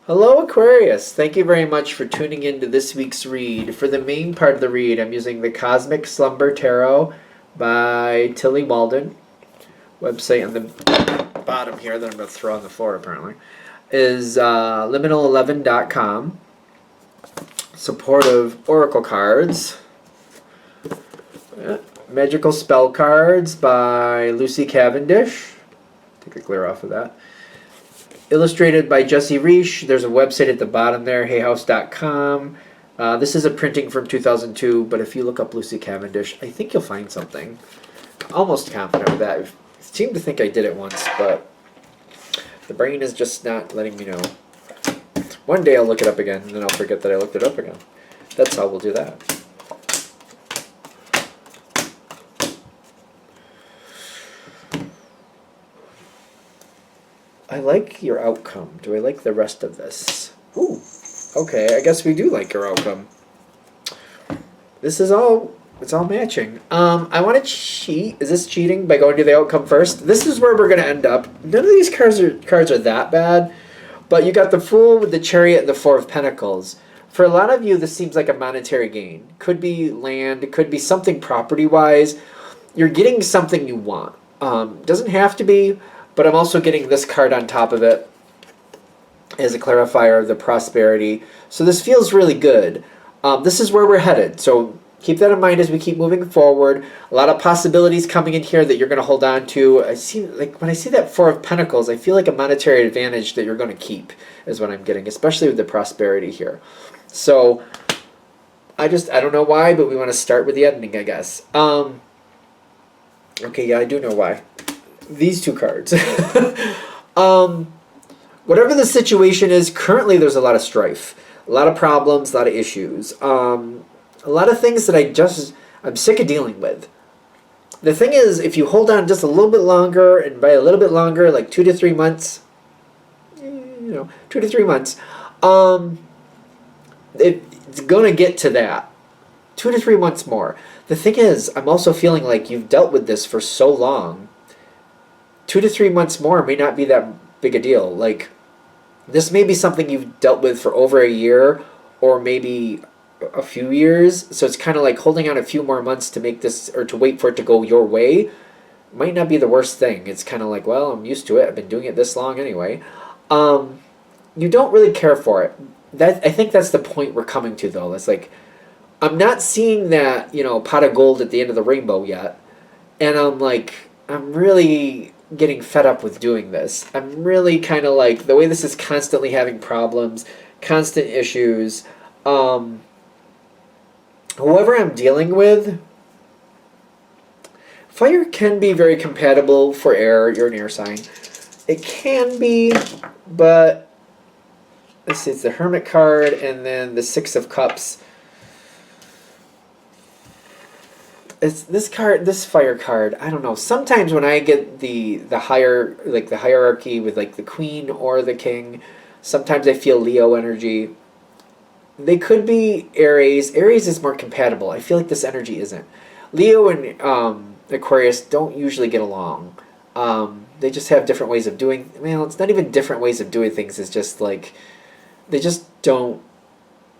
Hello, Aquarius. Thank you very much for tuning in to this week's read. For the main part of the read, I'm using the Cosmic Slumber Tarot by Tilly Walden. Website on the bottom here that I'm going to throw on the floor, apparently, is liminal11.com. Supportive Oracle cards. Magical Spell cards by Lucy Cavendish. Take a clear off of that. Illustrated by Jesse Reish. There's a website at the bottom there, hayhouse.com. This is a printing from 2002, but if you look up Lucy Cavendish, I think you'll find something. Almost confident with that. I seem to think I did it once, but the brain is just not letting me know. One day I'll look it up again, and then I'll forget that I looked it up again. That's how we'll do that. I like your outcome. Do I like the rest of this? Ooh, okay, I guess we do like your outcome. This is it's all matching. I want to cheat. Is this cheating by going to the outcome first? This is where we're going to end up. None of these cards are that bad, but you got the Fool with the Chariot and the Four of Pentacles. For a lot of you, this seems like a monetary gain. Could be land, it could be something property-wise. You're getting something you want. Doesn't have to be, but I'm also getting this card on top of it as a clarifier of the prosperity. So this feels really good. This is where we're headed. So keep that in mind as we keep moving forward. A lot of possibilities coming in here that you're going to hold on to. I see, like when I see that Four of Pentacles, I feel like a monetary advantage that you're going to keep is what I'm getting, especially with the prosperity here. So I don't know why, but we want to start with the ending, I guess. Okay, yeah, I do know why. These two cards. Whatever the situation is, currently there's a lot of strife, a lot of problems, a lot of issues, a lot of things that I'm sick of dealing with. The thing is, if you hold on just a little bit longer, and by a little bit longer, like 2 to 3 months, 2 to 3 months, it's gonna get to that. 2 to 3 months more. The thing is, I'm also feeling like you've dealt with this for so long. 2 to 3 months more may not be that big a deal. Like, this may be something you've dealt with for over a year or maybe a few years. So it's kind of like holding on a few more months to make this, or to wait for it to go your way, might not be the worst thing. It's kind of like, well, I'm used to it. I've been doing it this long anyway. You don't really care for it. I think that's the point we're coming to, though. It's like, I'm not seeing that, pot of gold at the end of the rainbow yet. And I'm really getting fed up with doing this. I'm really kind of like, the way this is constantly having problems, constant issues. Whoever I'm dealing with, fire can be very compatible for air. You're an air sign. It can be, but let's see, it's the Hermit card and then the Six of Cups. It's this card, this fire card. I don't know. Sometimes when I get the higher, like the hierarchy with like the Queen or the King, sometimes I feel Leo energy. They could be Aries. Aries is more compatible. I feel like this energy isn't. Leo and Aquarius don't usually get along. They just have different ways of doing. Well, it's not even different ways of doing things. It's just like they just don't.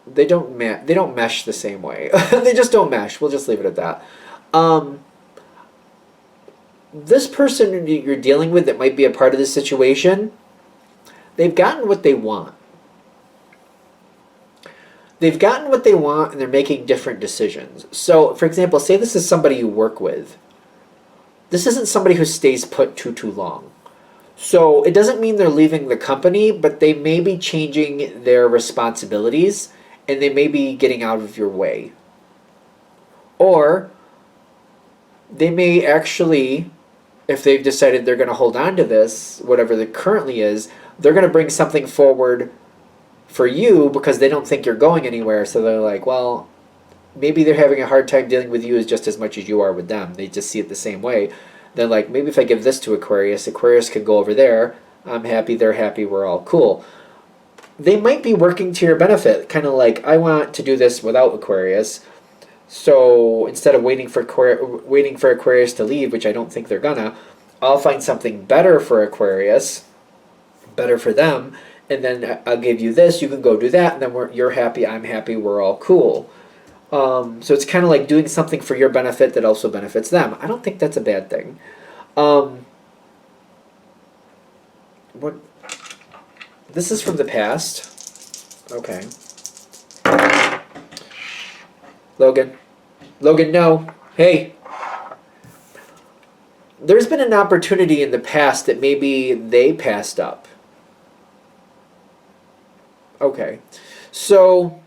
They don't mesh the same way. They just don't mesh. We'll just leave it at that. This person you're dealing with that might be a part of this situation, they've gotten what they want. They've gotten what they want, and they're making different decisions. So, for example, say this is somebody you work with. This isn't somebody who stays put too long. So it doesn't mean they're leaving the company, but they may be changing their responsibilities, and they may be getting out of your way. Or they may actually, if they've decided they're going to hold on to this, whatever it currently is, they're going to bring something forward for you because they don't think you're going anywhere. So they're like, well, maybe they're having a hard time dealing with you just as much as you are with them. They just see it the same way. They're like, maybe if I give this to Aquarius, Aquarius could go over there. I'm happy, they're happy, we're all cool. They might be working to your benefit, kind of like, I want to do this without Aquarius. So instead of waiting for Aquarius to leave, which I don't think they're gonna, I'll find something better for Aquarius, better for them, and then I'll give you this, you can go do that, and then you're happy, I'm happy, we're all cool. So it's kind of like doing something for your benefit that also benefits them. I don't think that's a bad thing. What? This is from the past. Okay. Logan. Logan, no. Hey. There's been an opportunity in the past that maybe they passed up. Okay. So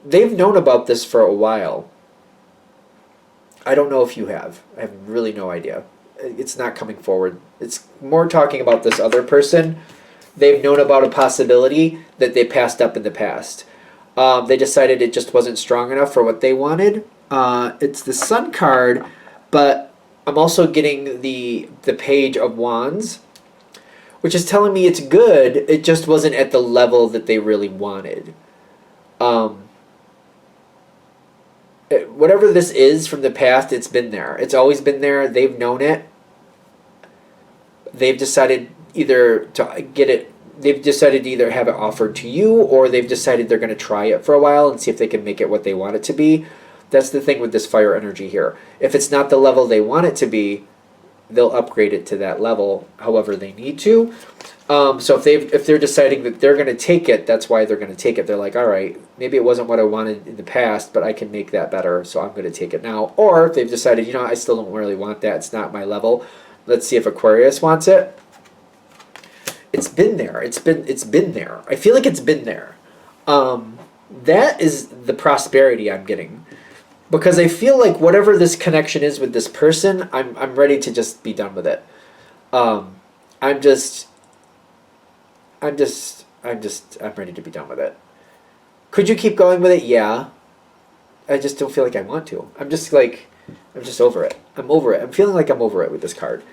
they've known about this for a while. I don't know if you have. I have really no idea. It's not coming forward. It's more talking about this other person. They've known about a possibility that they passed up in the past. They decided it just wasn't strong enough for what they wanted. It's the Sun card, but I'm also getting the Page of Wands, which is telling me it's good. It just wasn't at the level that they really wanted. Whatever this is from the past, it's been there. It's always been there. They've known it. They've decided either to get it. They've decided to either have it offered to you, or they've decided they're going to try it for a while and see if they can make it what they want it to be. That's the thing with this fire energy here. If it's not the level they want it to be, they'll upgrade it to that level however they need to. So if they're deciding that they're going to take it, that's why they're going to take it. They're like, all right, maybe it wasn't what I wanted in the past, but I can make that better, so I'm going to take it now. Or if they've decided, you know, I still don't really want that, it's not my level. Let's see if Aquarius wants it. It's been there. It's been there. I feel like it's been there. That is the prosperity I'm getting. Because I feel like whatever this connection is with this person, I'm ready to just be done with it. I'm ready to be done with it. Could you keep going with it? Yeah. I just don't feel like I want to. I'm just over it. I'm over it. I'm feeling like I'm over it with this card.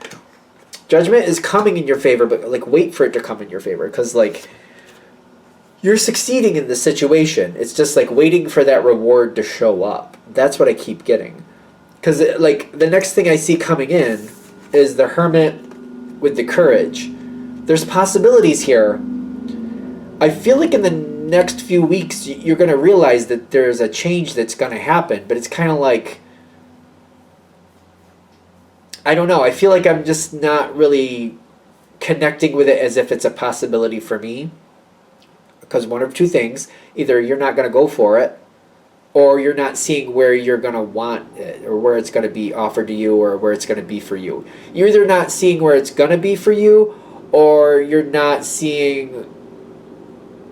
Judgment is coming in your favor, but like wait for it to come in your favor, because like you're succeeding in this situation. It's just like waiting for that reward to show up. That's what I keep getting. Because like the next thing I see coming in is the Hermit with the Courage. There's possibilities here. I feel like in the next few weeks you're going to realize that there's a change that's going to happen, but it's kind of like, I don't know. I feel like I'm just not really connecting with it as if it's a possibility for me. Because one of two things, either you're not going to go for it, or you're not seeing where you're going to want it, or where it's going to be offered to you, or where it's going to be for you. You're either not seeing where it's going to be for you, or you're not seeing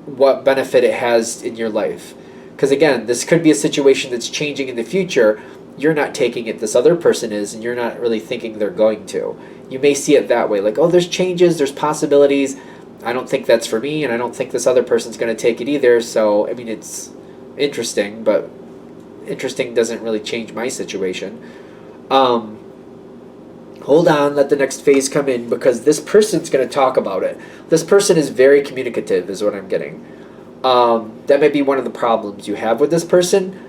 what benefit it has in your life. Because again, this could be a situation that's changing in the future. You're not taking it, this other person is, and you're not really thinking they're going to. You may see it that way, like, oh, there's changes, there's possibilities. I don't think that's for me, and I don't think this other person's going to take it either. So, I mean, it's interesting, but interesting doesn't really change my situation. Hold on, let the next phase come in, because this person's going to talk about it. This person is very communicative, is what I'm getting. That may be one of the problems you have with this person.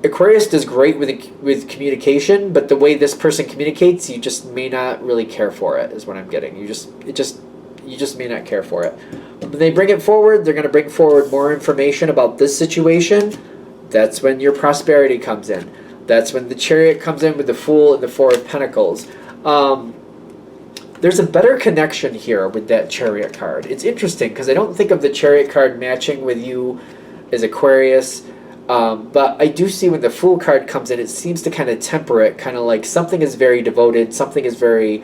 Aquarius does great with communication, but the way this person communicates, you just may not really care for it, is what I'm getting. You just may not care for it. When they bring it forward, they're going to bring forward more information about this situation. That's when your prosperity comes in. That's when the Chariot comes in with the Fool and the Four of Pentacles. There's a better connection here with that Chariot card. It's interesting because I don't think of the Chariot card matching with you as Aquarius. But I do see when the Fool card comes in, it seems to kind of temper it, kind of like something is very devoted, something is very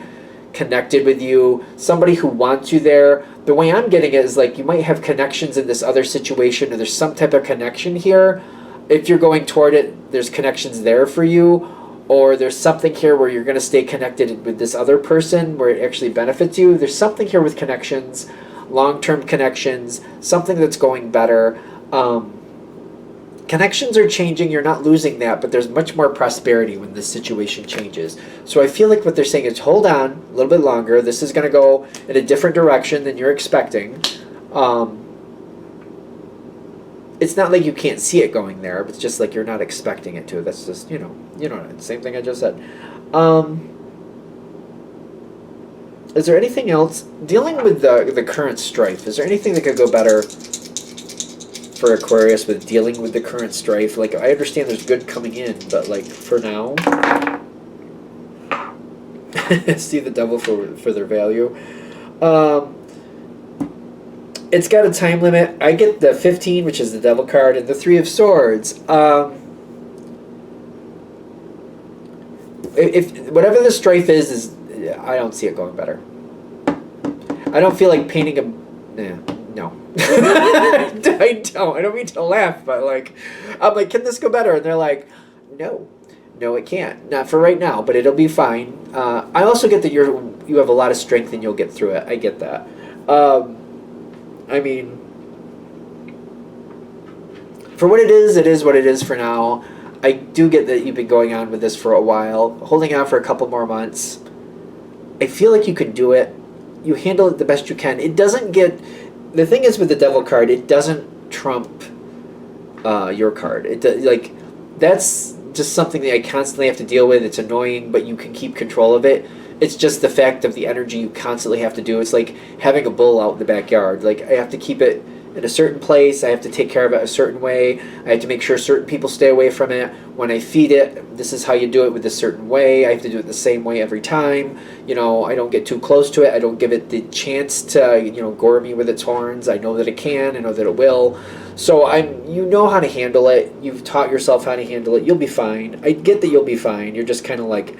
connected with you, somebody who wants you there. The way I'm getting it is like you might have connections in this other situation, or there's some type of connection here. If you're going toward it, there's connections there for you, or there's something here where you're going to stay connected with this other person where it actually benefits you. There's something here with connections, long-term connections, something that's going better. Connections are changing, you're not losing that, but there's much more prosperity when this situation changes. So I feel like what they're saying is, hold on a little bit longer. This is going to go in a different direction than you're expecting. It's not like you can't see it going there, but it's just like you're not expecting it to. That's just, you know, same thing I just said. Is there anything else dealing with the current strife? Is there anything that could go better for Aquarius with dealing with the current strife? Like, I understand there's good coming in, but like for now, see the devil for their value. It's got a time limit. I get the 15, which is the devil card, and the 3 of swords. If whatever the strife is I don't see it going better. I don't feel like painting a... no. I don't. I don't mean to laugh, but like, I'm like, can this go better? And they're like, no. No, it can't. Not for right now, but it'll be fine. I also get that you have a lot of strength and you'll get through it. I get that. I mean, for what it is what it is for now. I do get that you've been going on with this for a while, holding out for a couple more months. I feel like you can do it. You handle it the best you can. It doesn't get... The thing is with the devil card, it doesn't trump your card. Like, that's just something that I constantly have to deal with. It's annoying, but you can keep control of it. It's just the fact of the energy you constantly have to do. It's like having a bull out in the backyard. Like, I have to keep it in a certain place. I have to take care of it a certain way. I have to make sure certain people stay away from it. When I feed it, this is how you do it with a certain way. I have to do it the same way every time. You know, I don't get too close to it. I don't give it the chance to, you know, gore me with its horns. I know that it can. I know that it will. So you know how to handle it. You've taught yourself how to handle it. You'll be fine. I get that you'll be fine. You're just kind of like,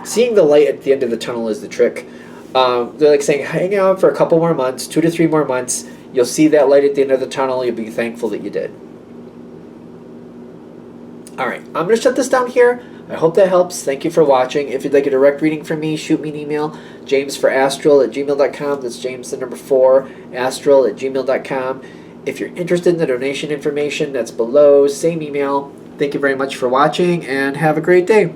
seeing the light at the end of the tunnel is the trick. They're like saying, hang out for a couple more months, 2 to 3 more months. You'll see that light at the end of the tunnel. You'll be thankful that you did. Alright, I'm going to shut this down here. I hope that helps. Thank you for watching. If you'd like a direct reading from me, shoot me an email. jamesforastral@gmail.com. That's James the number 4, astral@gmail.com. If you're interested in the donation information, that's below. Same email. Thank you very much for watching, and have a great day.